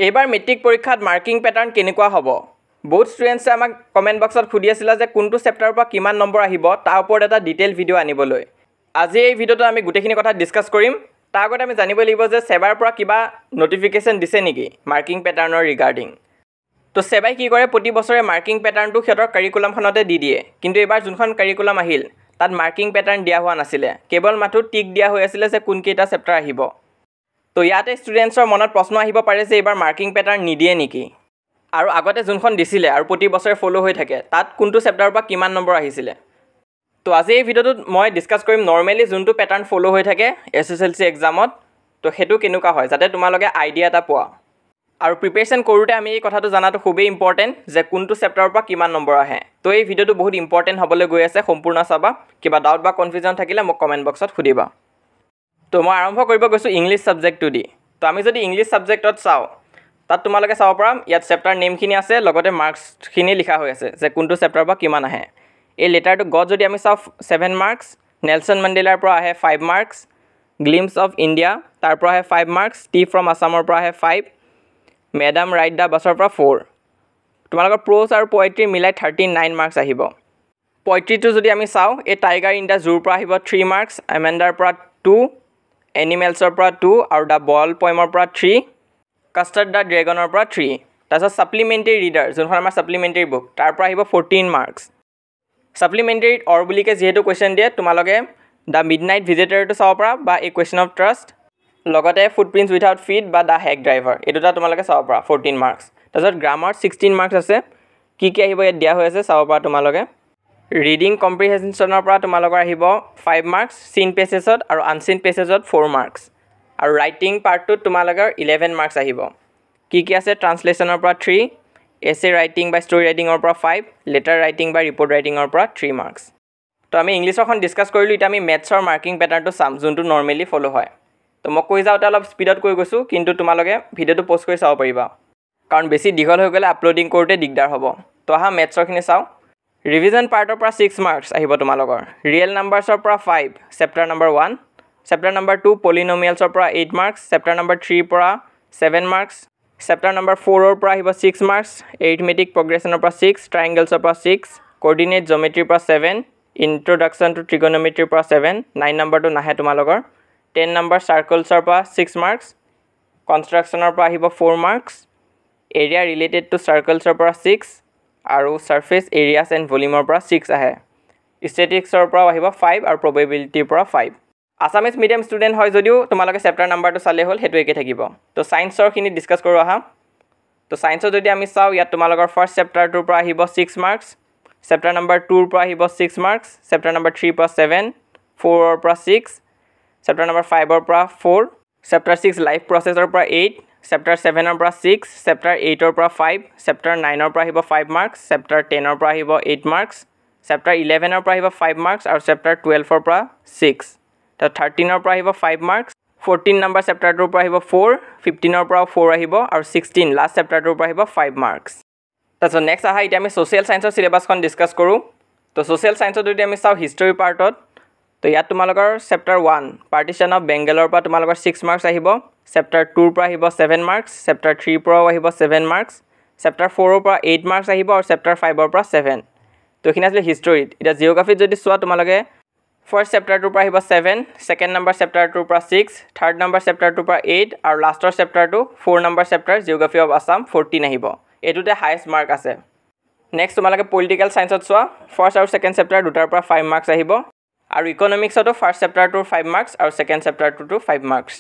এইবাৰ মেট্ৰিক পৰীক্ষাত marking pattern কেনেকুৱা হ'ব বহুত ষ্টুডেন্টছে আমাক কমেন্ট বক্সত খুদি আছিল যে কোনটো চেপ্টাৰৰ পৰা কিমান নম্বৰ আহিব তাৰ ওপৰত এটা ডিটেইল ভিডিও আনিবলৈ আজি এই ভিডিওটো আমি গুটেখিনি কথা ডিসকাস কৰিম তাৰ আগতে আমি জানিব লাগিব যে সেবাৰ পৰা কিবা নোটিফিকেশন দিছে নেকি মাৰ্কিং প্যাটাৰ্নৰ ৰিগাৰ্ডিং তো সেবাই কি কৰে প্ৰতি বছৰে মাৰ্কিং প্যাটাৰ্নটো হেতৰ কাৰিকুলামখনতে দি দিয়ে কিন্তু এবাৰ যোনখন কাৰিকুলাম আহিল তাত মাৰ্কিং প্যাটাৰ্ন দিয়া হোৱা নাছিলে কেৱল মাথো টিক দিয়া হৈ আছিল যে কোন কেইটা চেপ্টাৰ আহিব তো ইয়াতে ষ্টুডেন্টছৰ মনত প্ৰশ্ন আহিব পাৰে যে এবাৰ মাৰ্কিং প্যাটাৰ্ন নিদিয়ে নেকি আৰু আগতে যোনখন দিছিলে আৰু প্ৰতি বছৰে ফলো হৈ থাকে তাত কোনটো চেপ্টাৰৰ পৰা কিমান নম্বৰ আহিছিলে তো আজি এই ভিডিওটোত মই ডিসকাস কৰিম নৰমালি যোনটো প্যাটাৰ্ন ফলো হৈ থাকে এসএসএলসি এক্সামত তো হেতু কেনেকুৱা হয় যাতে তোমালোকে আইডিয়া এটা পোৱা আৰু প্ৰিপাৰেচন কৰোতে আমি এই কথাটো জানাটো খুবেই ইম্পৰ্টেন্ট যে কোনটো চেপ্টাৰৰ পৰা কিমান নম্বৰ আহে তো এই ভিডিওটো বহুত ইম্পৰ্টেন্ট হ'বলৈ গৈ আছে সম্পূৰ্ণ চাবা কিবা ডাউট বা কনফিউজন থাকিলে মোক কমেন্ট বক্সত খুদিবা তো মই আৰম্ভ কৰিব গৈছো ইংলিশ সাবজেক্টটো দি তো আমি যদি ইংলিশ সাবজেক্টত চাও তাত তোমালোকে চাব পাৰা ইয়াত চেপ্টাৰ নেমখিনি আছে লগতে মাৰ্কছখিনি লিখা হৈ আছে যে কোনটো চেপ্টাৰৰ পৰা কিমান আহে এই লেটাৰটো গড যদি আমি চাও 7 মাৰ্কছ নেলসন মণ্ডেলাৰ পৰা আহে 5 মাৰ্কছ গ্লিম্পছ অফ ইণ্ডিয়া তাৰ পৰা আহে 5 মাৰ্কছ টি ফ্ৰম আসামৰ পৰা আহে 5 মেডাম ৰাইট দা বাছৰ পৰা 4 তোমালোকৰ প্ৰোজ আৰু পোয়েট্ৰি মিলাই 39 মাৰ্কছ আহিব পোয়েট্ৰিটো যদি আমি চাও এই টাইগাৰ ইন দা জুৰ পৰা আহিব 3 মাৰ্কছ এমেন্ডাৰ পৰা 2 এনিমেলছৰ পৰা 2 আৰু দা বল পয়েমৰ পৰা 3 কাষ্টাৰ্ড দা ড্ৰেগনৰ পৰা 3 তাৰপিছত সাপ্লিমেন্টাৰী ৰিডাৰ যোনখন আমাৰ সাপ্লিমেন্টাৰী বুক তাৰ পৰা আহিব 14 মাৰ্কছ সাপ্লিমেন্টাৰী অৰ বুলিকে যেহেতু কোৱেশ্চন দিয়ে তোমালোকে দা মিডনাইট ভিজিটৰটো চাব পাৰা বা এ কোৱেশ্চন অফ ট্ৰাষ্ট লগতে ফুটপ্ৰিন্টছ উইথাউট ফিট বা দা হেক ড্ৰাইভাৰ এই দুটা তোমালোকে চাব পাৰা 14 মাৰ্কছ তাৰপিছত গ্ৰামাৰ 16 মাৰ্কছ আছে কি আহিব ইয়াত দিয়া হৈ আছে চাব পাৰা তোমালোকে ৰিডিং কম্প্ৰিহেনছনৰ পৰা তোমালোকৰ আহিব 5 মাৰ্কছ সিন পেছেজত আৰু আনসিন পেছেজত 4 মাৰ্কছ আৰু ৰাইটিং পাৰ্টটো তোমালোকৰ 11 মাৰ্কছ আহিব কি আছে ট্ৰান্সলেচনৰ পৰা 3 এছে ৰাইটিং বা ষ্টৰি ৰাইটিংৰ পৰা 5 লেটাৰ ৰাইটিং বা ৰিপৰ্ট ৰাইটিংৰ পৰা 3 মাৰ্কছ তো আমি ইংলিছৰখন ডিসকাস কৰিলো এটা আমি ম্যাথছৰ মাৰ্কিং প্যাটাৰ্নটো চাম যোনটো নৰমালি ফলো হয় তো মই কৈ যাওতে অলপ স্পিডত কৈ গৈছো কিন্তু তোমালোকে ভিডিওটো পোষ্ট কৰি চাব পাৰিবা কাৰণ বেছি দীঘল হৈ গলে আপলোডিং কৰোতে দিগদাৰ হ'ব তো আহা ম্যাথছৰখিনি চাও ৰিভিজন পাৰ্টৰ পৰা 6 মাৰ্কছ আহিব তোমালোকৰ ৰিয়েল নাম্বাৰছৰ পৰা 5 চেপ্টাৰ নম্বৰ 1 চেপ্টাৰ নম্বৰ 2 পলিনোমিয়েলছৰ পৰা 8 মাৰ্কছ চেপ্টাৰ নম্বৰ 3 পৰা 7 মাৰ্কছ চেপ্টাৰ নম্বৰ 4 ৰ পৰা আহিব 6 মাৰ্কছ এৰিথমেটিক প্ৰগ্ৰেছনৰ পৰা 6 ট্ৰায়াঙ্গলছৰ পৰা 6 কোঅৰ্ডিনেট জিঅমেট্ৰিৰ পৰা 7 ইন্ট্ৰোডাকচন টু ট্ৰিগোনোমেট্ৰিৰ পৰা 7 9 নম্বৰটো নাহে তোমালোকৰ 10 নম্বৰ সাৰ্কলছৰ পৰা 6 মাৰ্কছ কনষ্ট্ৰাকচনৰ পৰা আহিব 4 মাৰ্কছ এৰিয়া ৰিলেটেড টু সাৰ্কলছৰ পৰা 6 আৰু সাৰফেস এৰিয়াছ এণ্ড ভলিউমৰ পৰা 6 আহে ষ্টেটিক্সৰ পৰা আহিব 5 আৰু প্ৰবেবিলিটিৰ পৰা 5 আসামিজ মিডিয়াম ষ্টুডেন্ট হয় যদিও তোমালোকে চেপ্টাৰ নাম্বাৰটো চালে হ'ল হেতু একে থাকিব তো সায়েন্সৰ খিনি ডিসকাস কৰো আহা তো সায়েন্সৰ যদি আমি চাও ইয়াত তোমালোকৰ ফাৰ্স্ট চেপ্টাৰটোৰ পৰা আহিব 6 মাৰ্কছ চেপ্টাৰ নম্বৰ 2 ৰ পৰা আহিব 6 মাৰ্কছ চেপ্টাৰ নম্বৰ 3 পৰা 7 4 ৰ পৰা 6 চেপ্টাৰ নম্বৰ 5 ৰ পৰা 4 চেপ্টাৰ 6 লাইফ প্ৰসেছৰ পৰা 8 চেপ্টাৰ 7 ৰ পৰা 6 চেপ্টাৰ 8 ৰ পৰা 5 চেপ্টাৰ 9 ৰ পৰা আহিব 5 মাৰ্কছ চেপ্টাৰ 10 ৰ পৰা আহিব 8 মাৰ্কছ চেপ্টাৰ 11 ৰ পৰা আহিব 5 মাৰ্কছ আৰু চেপ্টাৰ 12 ৰ পৰা 6 তো 13 ৰ পৰা আহিব 5 মাৰ্কছ 14 নম্বৰ চেপ্টাৰটোৰ পৰা আহিব 4 15 ৰ পৰা 4 আহিব আৰু 16 লাষ্ট চেপ্টাৰটোৰ পৰা আহিব 5 মাৰ্কছ তাছত নেক্সট আহা এতিয়া আমি সোশ্যাল সায়েন্সৰ সিলেবাসখন ডিসকাস কৰো তো সোশ্যাল সায়েন্সৰ যদি আমি চাও হিষ্টৰী পাৰ্টত তো ইয়াত তোমালোকৰ চেপ্টাৰ 1 পাৰ্টিশন অফ বেংগলৰ পৰা তোমালোকৰ 6 মাৰ্কছ আহিব চেপ্টাৰ 2 ৰ পৰা আহিব 7 মাৰ্কছ চেপ্টাৰ 3 ৰ পৰা আহিব 7 মাৰ্কছ চেপ্টাৰ 4 ৰ পৰা 8 মাৰ্কছ আহিব আৰু চেপ্টাৰ 5 ৰ পৰা 7 তো এখিনি আছিল হিষ্টৰীত এটা জিওগ্ৰাফিত যদি চোৱা তোমালোকে ফাৰ্স্ট চেপ্টাৰটোৰ পৰা আহিব 7 সেকেন্ড নম্বৰ চেপ্টাৰটোৰ পৰা 6 থাৰ্ড নম্বৰ চেপ্টাৰটোৰ পৰা 8 আৰু লাষ্টৰ চেপ্টাৰটো 4 number chapter geography of Assam 14 আহিব এটুতে হাইয়েস্ট মাৰ্ক আছে নেক্সট তোমালোকে পলিটিক্যাল সায়েন্সত চোৱা ফাৰ্স্ট আৰু সেকেন্ড চেপ্টাৰ দুটাৰ পৰা 5 মাৰ্কছ আহিব আৰু ইকোনমিক্সতো ফাৰ্স্ট চেপ্টাৰটোৰ 5 মাৰ্কছ আৰু সেকেন্ড চেপ্টাৰটোৰ 5 মাৰ্কছ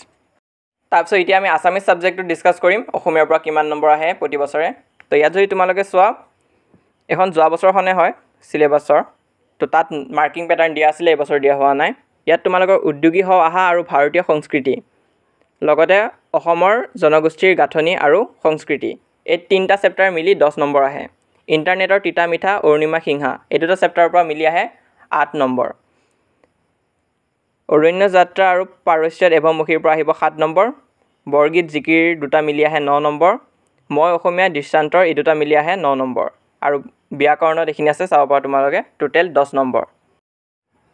তাৰপিছত এতিয়া আমি আসামিজ সাবজেক্টটো ডিসকাস কৰিম অসমীয়াৰ পৰা কিমান নম্বৰ আহে প্ৰতি বছৰে তো ইয়াত যদি তোমালোকে চোৱা এখন যোৱা বছৰখনে হয় সিলেবাসৰ তো তাত মাৰ্কিং প্যাটাৰ্ন দিয়া আছিল এই বছৰ দিয়া হোৱা নাই ইয়াত তোমালোকৰ উদ্যোগী হও আহা আৰু ভাৰতীয় সংস্কৃতি লগতে অসমৰ জনগোষ্ঠীৰ গাঁথনি আৰু সংস্কৃতি এই তিনটা চেপ্টাৰ মিলি 10 নম্বৰ আহে ইন্টাৰনেটৰ তিতা মিঠা অৰুণিমা সিংহা এই দুটা চেপ্টাৰৰ পৰা মিলি আহে 8 নম্বৰ অৰণ্য যাত্ৰা আৰু পাৰস্যত এভমুখীৰ পৰা আহিব 7 নম্বৰ বৰগীত জিকিৰ দুটা মিলি আহে 9 নম্বৰ মই অসমীয়া দৃষ্টান্তৰ এই দুটা মিলি আহে 9 নম্বৰ আৰু ব্যাকৰণত এখিনি আছে চাব পাৰা তোমালোকে টোটাল 10 নম্বৰ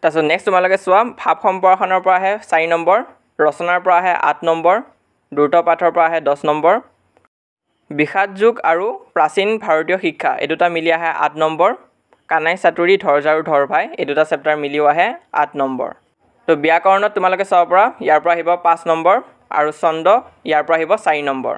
তাৰপিছত নেক্সট তোমালোকে চোৱা ভাব সম্প্ৰসাৰণৰ পৰা আহে 4 নম্বৰ ৰচনাৰ পৰা আহে 8 নম্বৰ দ্ৰুত পাঠৰ পৰা আহে 10 নম্বৰ বিষাদ যুগ আৰু প্ৰাচীন ভাৰতীয় শিক্ষা এই দুটা মিলি আহে 8 নম্বৰ। কানাই চাতুৰী ধৰঝাৰু ধৰভাই এই দুটা চেপ্টাৰ মিলিও আহে 8 নম্বৰ। তো ব্যাকৰণত তোমালোকে চাব পৰা ইয়াৰ পৰা আহিব 5 নম্বৰ আৰু ছন্দ ইয়াৰ পৰা আহিব 4 নম্বৰ।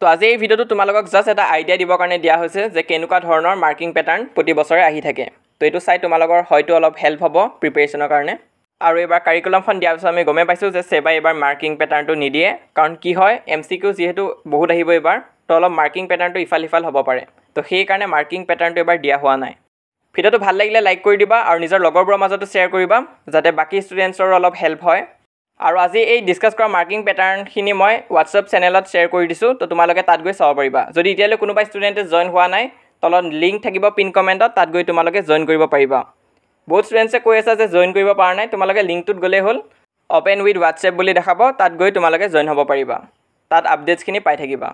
তো আজি এই ভিডিঅ'টো তোমালোকক জাষ্ট এটা আইডিয়া দিবৰ কাৰণে দিয়া হৈছে যে কেনেকুৱা ধৰণৰ মাৰ্কিং পেটাৰ্ণ প্ৰতি বছৰে আহি থাকে। তো এইটো চাই তোমালোকৰ হয়তো অলপ হেল্প হ'ব প্ৰিপেৰেশ্যনৰ কাৰণে। আৰু এবাৰ কাৰিকুলামখন দিয়াৰ পিছত আমি গমে পাইছোঁ যে সেবাই এবাৰ মাৰ্কিং পেটাৰ্ণটো নিদিয়ে, কাৰণ কি হয় MCQ যিহেতু বহুত আহিব এবাৰ, তো অলপ মাৰ্কিং পেটাৰ্ণটো ইফাল সিফাল হ'ব পাৰে। তো সেইকাৰণে মাৰ্কিং পেটাৰ্ণটো এবাৰ দিয়া হোৱা নাই। ভিডিঅ'টো ভাল লাগিলে লাইক কৰি দিবা আৰু নিজৰ লগৰবোৰৰ মাজতো শ্বেয়াৰ কৰিবা যাতে বাকী ষ্টুডেণ্টছৰো অলপ হেল্প হয়। আৰু আজি এই ডিছকাছ কৰা মাৰ্কিং পেটাৰ্ণখিনি মই হোৱাটছআপ চেনেলত শ্বেয়াৰ কৰি দিছোঁ, তো তোমালোকে তাত গৈ চাব পাৰিবা। যদি এতিয়ালৈ কোনোবা ষ্টুডেণ্টে জইন হোৱা নাই, তলত লিংক থাকিব পিন কমেণ্টত, তাত গৈ তোমালোকে জইন কৰিব পাৰিবা। বহুত ষ্টুডেণ্টছে কৈ আছে যে জইন কৰিব পৰা নাই, তোমালোকে লিংকটোত গ'লেই হ'ল, অপেন উইথ হোৱাটছএপ বুলি দেখাব, তাত গৈ তোমালোকে জইন হ'ব পাৰিবা। তাত আপডেটছখিনি পাই থাকিবা।